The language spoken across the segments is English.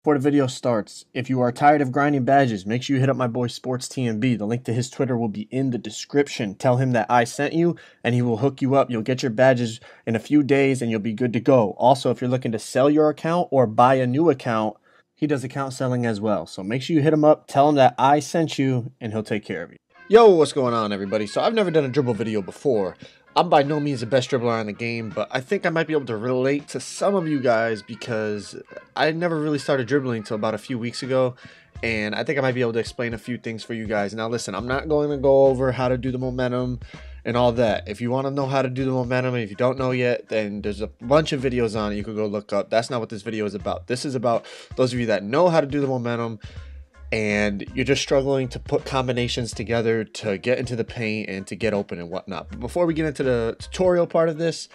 Before the video starts, if you are tired of grinding badges, make sure you hit up my boy Sports TMB. The link to his Twitter will be in the description. Tell him that I sent you and he will hook you up. You'll get your badges in a few days and you'll be good to go. Also, if you're looking to sell your account or buy a new account, he does account selling as well. So make sure you hit him up, tell him that I sent you, and he'll take care of you. Yo, what's going on, everybody? So I've never done a dribble video before. I'm by no means the best dribbler in the game, but I think I might be able to relate to some of you guys because I never really started dribbling until about a few weeks ago, and I think I might be able to explain a few things for you guys. Now listen, I'm not going to go over how to do the momentum and all that. If you want to know how to do the momentum, and if you don't know yet, then there's a bunch of videos on it you could go look up. That's not what this video is about. This is about those of you that know how to do the momentum and you're just struggling to put combinations together to get into the paint and to get open and whatnot. But before we get into the tutorial part of this,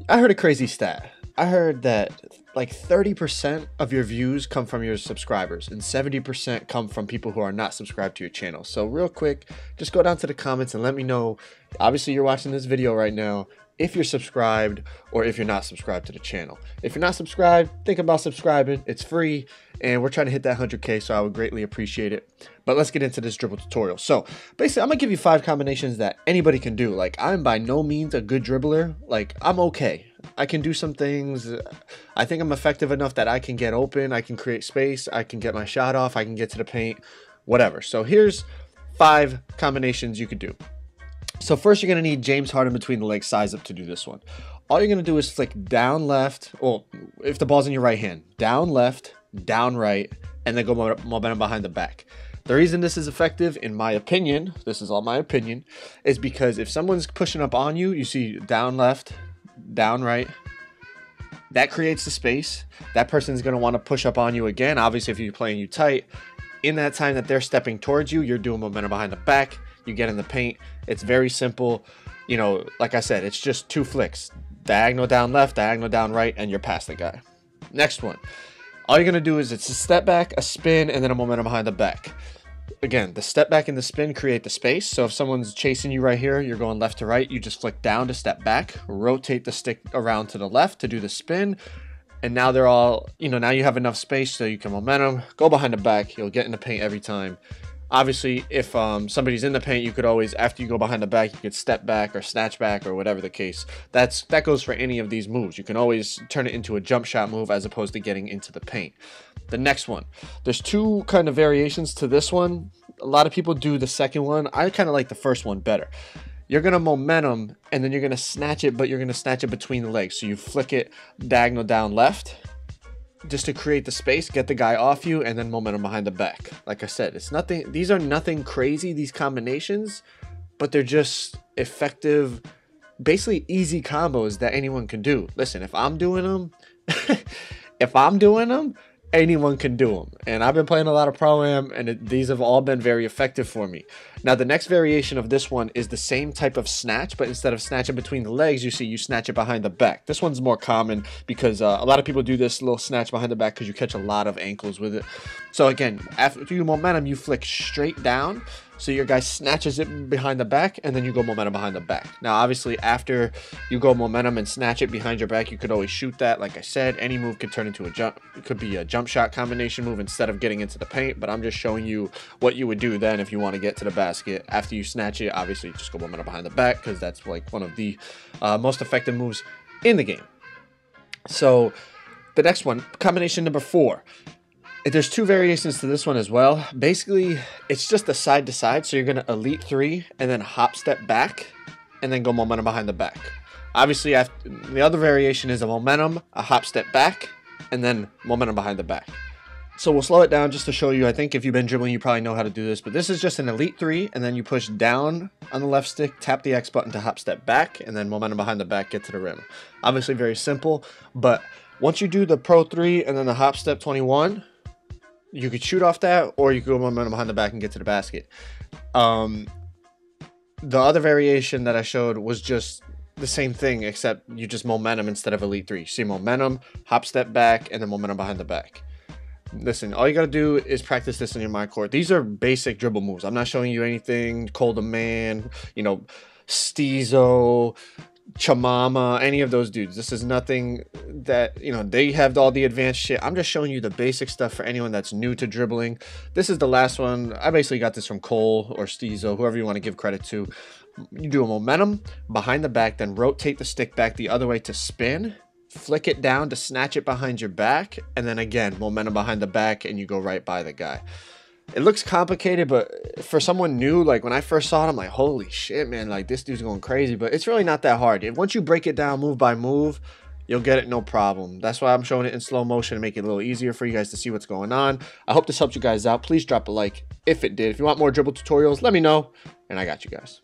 I heard a crazy stat. I heard that like 30% of your views come from your subscribers and 70% come from people who are not subscribed to your channel. So real quick, just go down to the comments and let me know. Obviously you're watching this video right now, if you're subscribed or if you're not subscribed to the channel. If you're not subscribed, think about subscribing. It's free and we're trying to hit that 100K, so I would greatly appreciate it. But let's get into this dribble tutorial. So basically I'm gonna give you 5 combinations that anybody can do. Like, I'm by no means a good dribbler. Like, I'm okay. I can do some things. I think I'm effective enough that I can get open, I can create space, I can get my shot off, I can get to the paint, whatever. So here's 5 combinations you could do. So first you're going to need James Harden between the legs size up to do this one. All you're going to do is flick down left, well, if the ball's in your right hand, down left, down right, and then go momentum behind the back. The reason this is effective, in my opinion, this is all my opinion, is because if someone's pushing up on you, you see down left, down right, that creates the space. That person's going to want to push up on you again. Obviously, if you're playing you tight, in that time that they're stepping towards you, you're doing momentum behind the back. You get in the paint. It's very simple. You know, like I said, it's just 2 flicks. Diagonal down left, diagonal down right, and you're past the guy. Next one. All you're going to do is it's a step back, a spin, and then a momentum behind the back. Again, the step back and the spin create the space. So if someone's chasing you right here, you're going left to right, you just flick down to step back, rotate the stick around to the left to do the spin. And now they're all, you know, now you have enough space so you can momentum, go behind the back, you'll get in the paint every time. Obviously, if somebody's in the paint, you could always, after you go behind the back, you could step back or snatch back or whatever the case. That goes for any of these moves. You can always turn it into a jump shot move as opposed to getting into the paint. The next one, there's 2 kind of variations to this one. A lot of people do the second one. I kind of like the first one better. You're going to momentum and then you're going to snatch it, but you're going to snatch it between the legs. So you flick it diagonal down left, just to create the space, get the guy off you, and then momentum behind the back. Like I said, it's nothing, these are nothing crazy, these combinations, but they're just effective, basically easy combos that anyone can do. Listen, if I'm doing them, anyone can do them. And I've been playing a lot of Pro-Am, and these have all been very effective for me. Now, the next variation of this one is the same type of snatch, but instead of snatching between the legs, you snatch it behind the back. This one's more common because a lot of people do this little snatch behind the back because you catch a lot of ankles with it. So again, after you momentum, you flick straight down. So your guy snatches it behind the back, and then you go momentum behind the back. Now, obviously, after you go momentum and snatch it behind your back, you could always shoot that. Like I said, any move could turn into a jump. It could be a jump shot combination move instead of getting into the paint. But I'm just showing you what you would do then if you want to get to the basket. After you snatch it, obviously, just go momentum behind the back because that's like one of the most effective moves in the game. So the next one, combination number 4. There's 2 variations to this one as well. Basically, it's just a side to side. So you're going to elite 3 and then hop step back and then go momentum behind the back. Obviously, after, the other variation is a momentum, a hop step back, and then momentum behind the back. So we'll slow it down just to show you. I think if you've been dribbling, you probably know how to do this. But this is just an elite 3, and then you push down on the left stick, tap the X button to hop step back, and then momentum behind the back, get to the rim. Obviously, very simple. But once you do the Pro 3 and then the hop step 21, you could shoot off that, or you could go momentum behind the back and get to the basket. The other variation that I showed was just the same thing, except you just momentum instead of elite 3. See, momentum, hop step back, and then momentum behind the back. Listen, all you got to do is practice this in your mind court. These are basic dribble moves. I'm not showing you anything cold a man, you know, steezo, Chamama, any of those dudes. This is nothing that, you know, they have all the advanced shit. I'm just showing you the basic stuff for anyone that's new to dribbling. This is the last one. I basically got this from Cole or Steezo, whoever you want to give credit to. You do a momentum behind the back, then rotate the stick back the other way to spin, flick it down to snatch it behind your back, and then again, momentum behind the back, and you go right by the guy. It looks complicated, but for someone new, like when I first saw it, I'm like, holy shit, man, like this dude's going crazy. But it's really not that hard. Once you break it down move by move, you'll get it no problem. That's why I'm showing it in slow motion to make it a little easier for you guys to see what's going on. I hope this helped you guys out. Please drop a like if it did. If you want more dribble tutorials, let me know, and I got you guys.